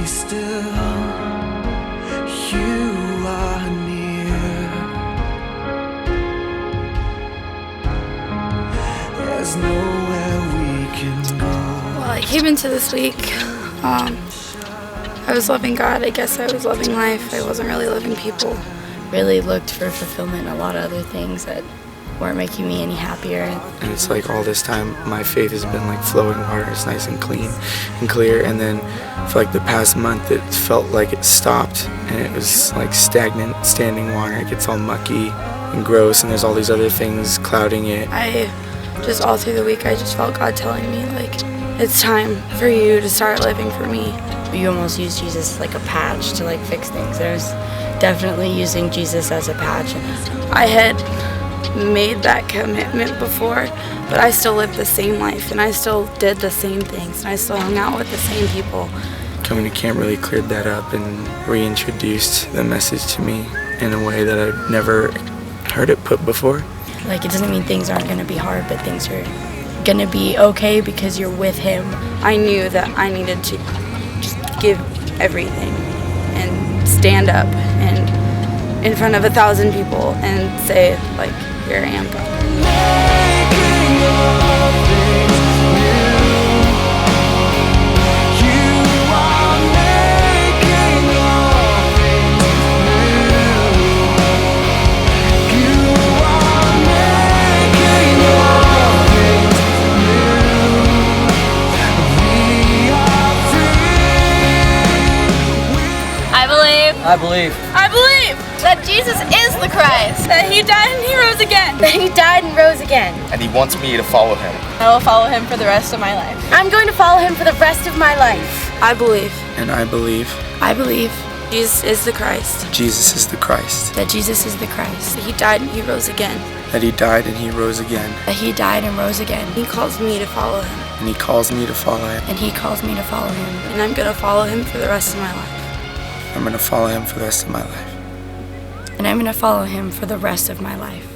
still, you are near. There's nowhere we can go. Well, I came into this week, I was loving God. I guess I was loving life. I wasn't really loving people. Really looked for fulfillment in a lot of other things that weren't making me any happier. And it's like all this time my faith has been like flowing water. It's nice and clean and clear, and then for like the past month it felt like it stopped and it was like stagnant, standing water. It gets all mucky and gross, and there's all these other things clouding it. I just all through the week I just felt God telling me, like, it's time for you to start living for me. You almost use Jesus as like a patch to like fix things. There's definitely using Jesus as a patch. I had made that commitment before, but I still lived the same life, and I still did the same things, and I still hung out with the same people. Coming to camp really cleared that up and reintroduced the message to me in a way that I'd never heard it put before. Like, it doesn't mean things aren't going to be hard, but things are going to be okay because you're with Him. I knew that I needed to just give everything and stand up and in front of 1,000 people and say, like, here I am, God. I believe that Jesus is the Christ, that He died and He rose again. That He died and rose again. And He wants me to follow Him. I will follow Him for the rest of my life. I'm going to follow Him for the rest of my life. I believe. And I believe I believe Jesus is the Christ. Jesus is the Christ. That Jesus is the Christ. That He died and He rose again. That He died and He rose again. That He died and rose again. He calls me to follow Him. And He calls me to follow Him. And He calls me to follow Him. And I'm going to follow Him for the rest of my life. I'm going to follow Him for the rest of my life. And I'm going to follow Him for the rest of my life.